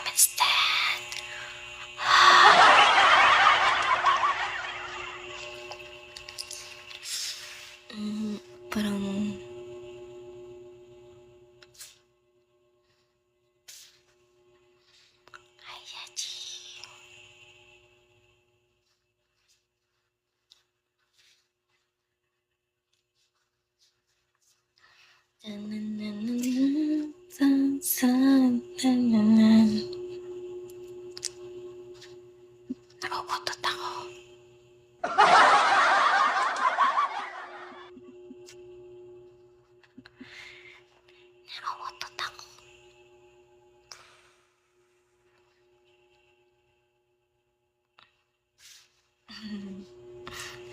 instead. Parang ay, Yachi. Nauutot ako. Nauutot ako.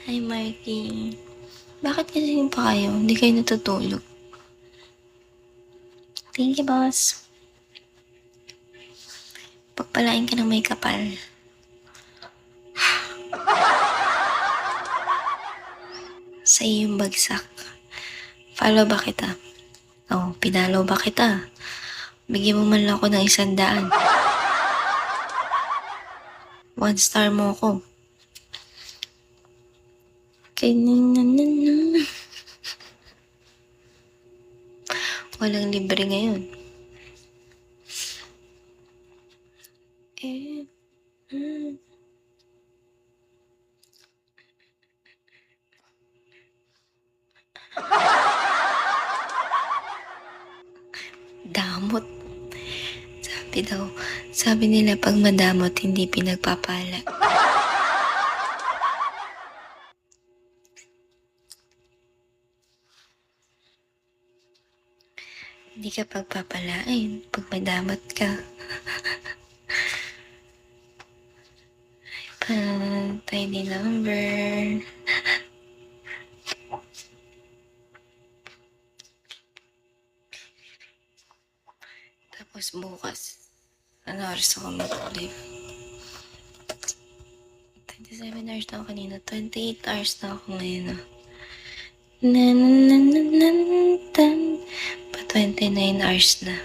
Hi, Marky. Bakit kasi pa kayo? Hindi kayo natutulog? Thank you, boss. Pagpalain ka ng may kapal. Sa iyong bagsak. Follow ba kita? Oh, pinalo ba kita? Bigyan mo man lang ako ng 100. 1 star mo ako. Walang libre ngayon. Damot. Sabi nila pag madamot, hindi pinagpapala. Hindi ka pagpapalain pag madamot ka. Tiny number. Tapos bukas, ano oras ako mag-live? 27 hours na ako kanina. 28 hours na ako ngayon. Pa 29 hours na.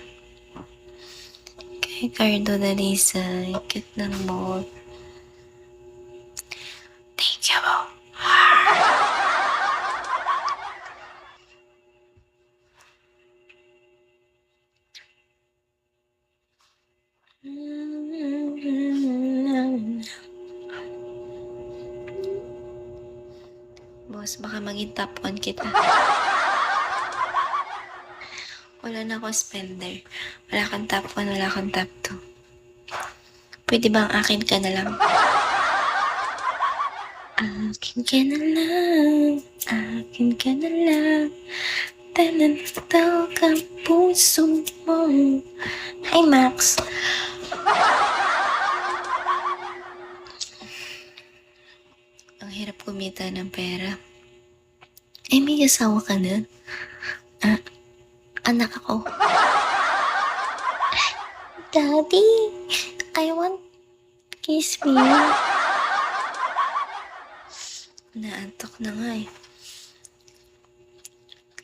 Kay Cardo Dalisa, ikit ng mall. Thank you po. Boss, baka maging top 1 kita. Wala na ako spender. Wala kang top 1, wala kang top 2. Pwede bang akin ka na lang? Akin ka na lang. Akin ka na lang. Tanataw ka puso mo. Hi, Max. Ang hirap kumita ng pera. Eh, may asawa ka na? Anak ako. Daddy, I want kiss me. Naantok na nga eh.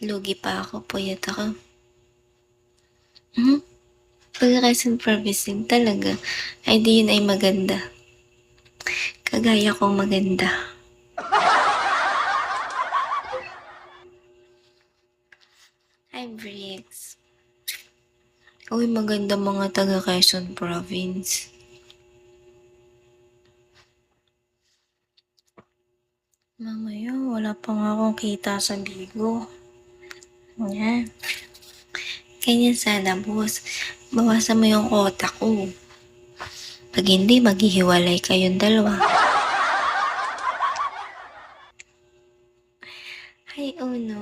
Lugi pa ako, puyat ako. Pagkakasin promising talaga, ay di yun ay maganda. Kagaya kong maganda. Hi, Briggs. Uy, maganda mga taga Quezon Province. Mamaya, wala pa nga akong kita sa Bigo. Yan. Ganyan sana, boss. Bawasan mo yung kota ko. Pag hindi, maghihiwalay kayong dalawa. Hi, Uno.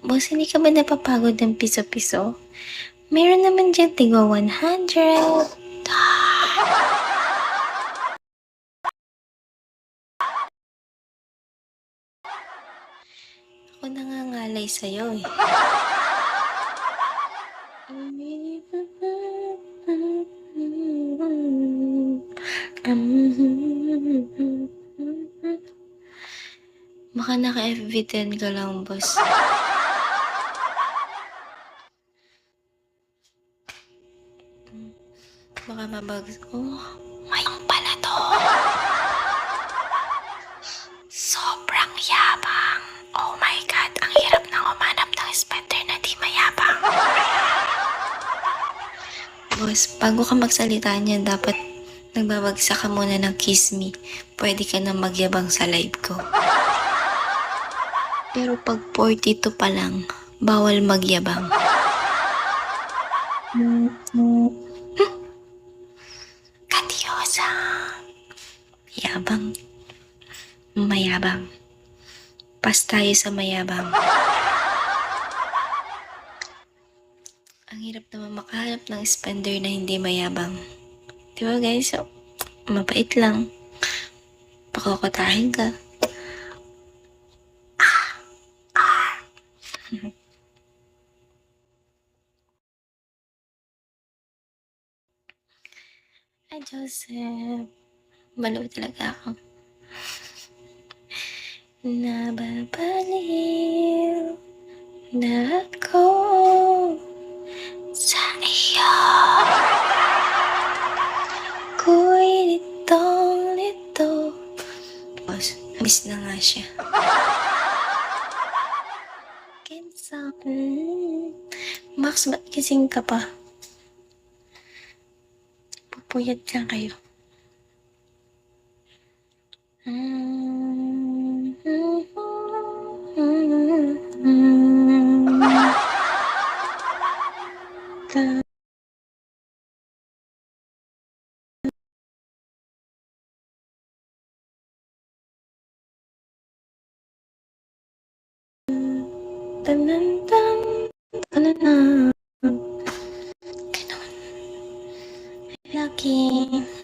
Boss, hindi ka ba napapagod ng piso-piso? Meron naman dyan tigwa 100. Ako nangangalay sa'yo eh. Baka naka-FB10 ka lang, boss. baka mabagsak. Oh, mayroon pala to. Sobrang yabang. Oh my God, ang hirap nang umanap ng spender na di mayabang. Boss, bago ka magsalita niyan, dapat nagbabagsak ka muna ng kiss me. Pwede ka na magyabang sa live ko. Pero pag 42 pa lang, bawal magyabang. Katiyosa. Yabang. Mayabang. Pas tayo sa mayabang. Ang hirap naman makahanap ng spender na hindi mayabang. Diba guys? So, mabait lang. Pakokotahin ka. Ay, Joseph. Balo talaga ako. Nababaliw na ako sa iyo. Ako'y litong-lito. Boss, miss na nga siya. Kinsa. Max, ba't gising ka pa? Pupuyat lang kayo. Tanantan, tanana. Ganon. Lucky.